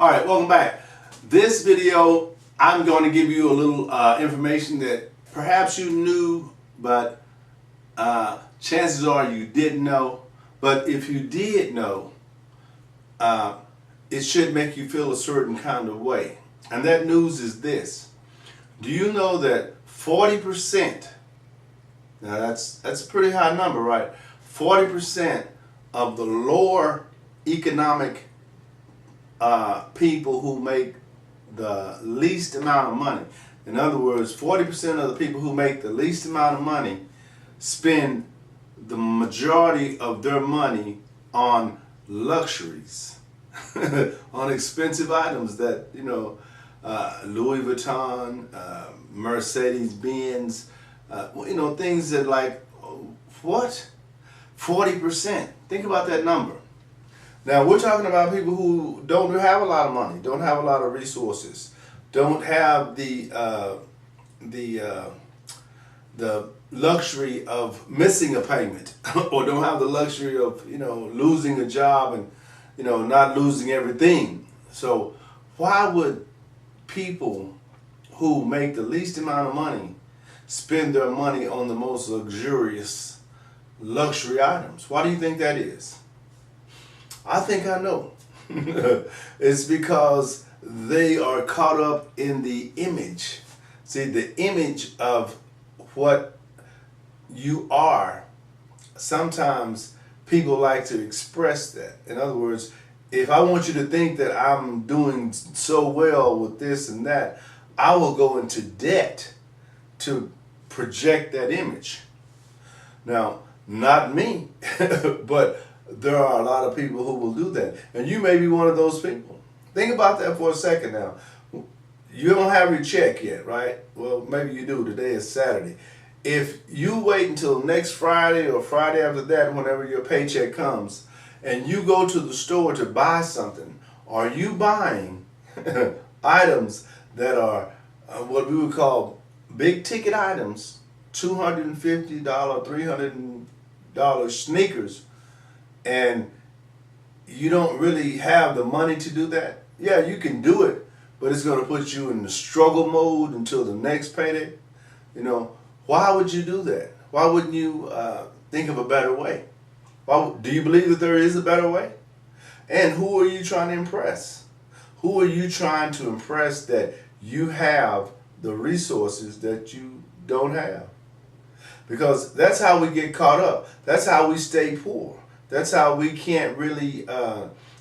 All right, welcome back. This video, I'm going to give you a little information that perhaps you knew, but chances are you didn't know. But if you did know, it should make you feel a certain kind of way. And that news is this. Do you know that 40%, now that's a pretty high number, right? 40% of the lower economic people who make the least amount of money. In other words, 40% of the people who make the least amount of money spend the majority of their money on luxuries, on expensive items that, Louis Vuitton, Mercedes-Benz, things that like, what? 40%. Think about that number. Now, we're talking about people who don't have a lot of money, don't have a lot of resources, don't have the luxury of missing a payment, or don't have the luxury of, losing a job and, not losing everything. So why would people who make the least amount of money spend their money on the most luxurious luxury items? Why do you think that is? I think I know. It's because they are caught up in the image. See, the image of what you are. Sometimes people like to express that. In other words, if I want you to think that I'm doing so well with this and that, I will go into debt to project that image. Now, not me, but there are a lot of people who will do that. And you may be one of those people. Think about that for a second now. You don't have your check yet, right? Well, maybe you do. Today is Saturday. If you wait until next Friday or Friday after that, whenever your paycheck comes, and you go to the store to buy something, are you buying items that are what we would call big ticket items, $250, $300 sneakers, and you don't really have the money to do that? Yeah, you can do it, but it's going to put you in the struggle mode until the next payday. Why would you do that? Why wouldn't you think of a better way? Do you believe that there is a better way? And who are you trying to impress? Who are you trying to impress that you have the resources that you don't have? Because that's how we get caught up. That's how we stay poor. That's how we can't really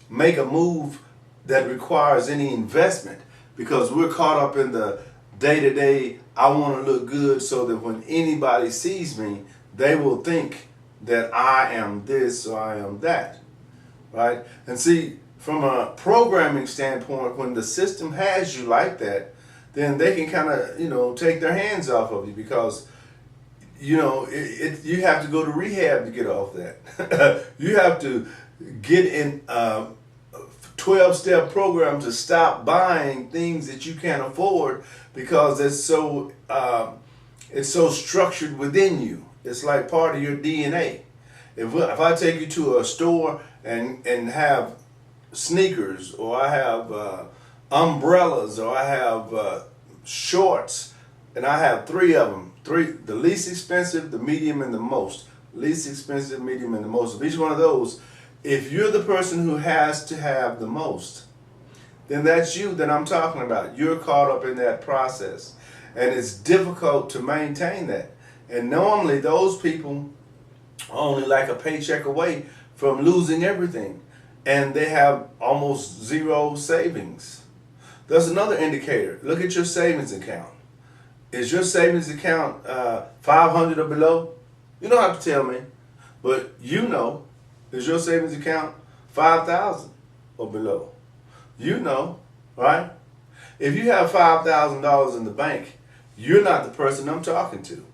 make a move that requires any investment, because we're caught up in the day-to-day, I want to look good so that when anybody sees me, they will think that I am this or I am that, right? And see, from a programming standpoint, when the system has you like that, then they can kind of, take their hands off of you, because you have to go to rehab to get off that. You have to get in a 12-step program to stop buying things that you can't afford, because it's so structured within you. It's like part of your DNA. If I take you to a store and have sneakers, or I have umbrellas, or I have shorts, and I have three of them. The least expensive, the medium, and the most. Least expensive, medium, and the most. Of each one of those, if you're the person who has to have the most, then that's you that I'm talking about. You're caught up in that process. And it's difficult to maintain that. And normally those people are only like a paycheck away from losing everything. And they have almost zero savings. There's another indicator. Look at your savings account. Is your savings account 500 or below? You don't have to tell me, but is your savings account 5,000 or below? Right? If you have $5,000 in the bank, you're not the person I'm talking to.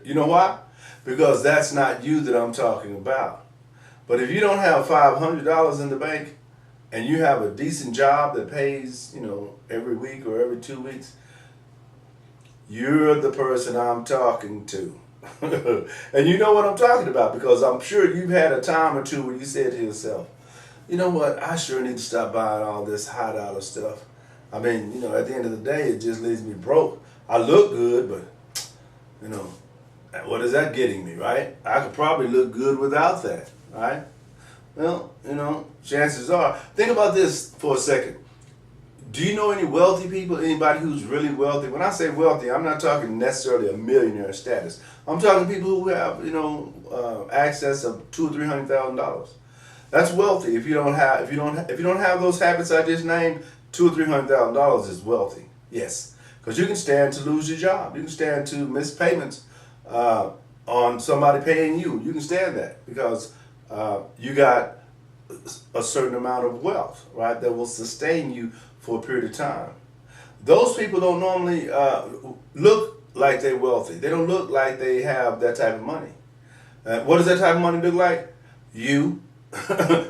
You know why? Because that's not you that I'm talking about. But if you don't have $500 in the bank and you have a decent job that pays, every week or every 2 weeks, you're the person I'm talking to. And you know what I'm talking about, because I'm sure you've had a time or two where you said to yourself, you know what, I sure need to stop buying all this high dollar stuff. I mean, you know, at the end of the day, it just leaves me broke. I look good, but, you know, what is that getting me, right? I could probably look good without that, right? Well, you know, chances are. Think about this for a second. Do you know any wealthy people? Anybody who's really wealthy? When I say wealthy, I'm not talking necessarily a millionaire status. I'm talking people who have, you know, access of $200,000 or $300,000. That's wealthy. If you don't have those habits I just named, $200,000 or $300,000 is wealthy. Yes, because you can stand to lose your job. You can stand to miss payments on somebody paying you. You can stand that because you got a certain amount of wealth, right, that will sustain you for a period of time. Those people don't normally look like they're wealthy. They don't look like they have that type of money. What does that type of money look like? You,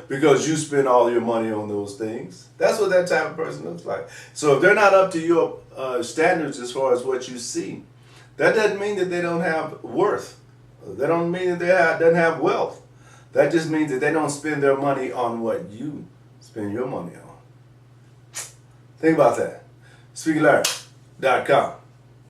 because you spend all your money on those things. That's what that type of person looks like. So if they're not up to your standards as far as what you see, that doesn't mean that they don't have worth. That don't mean that they doesn't have wealth. That just means that they don't spend their money on what you spend your money on. Think about that. SpeakerLarry.com.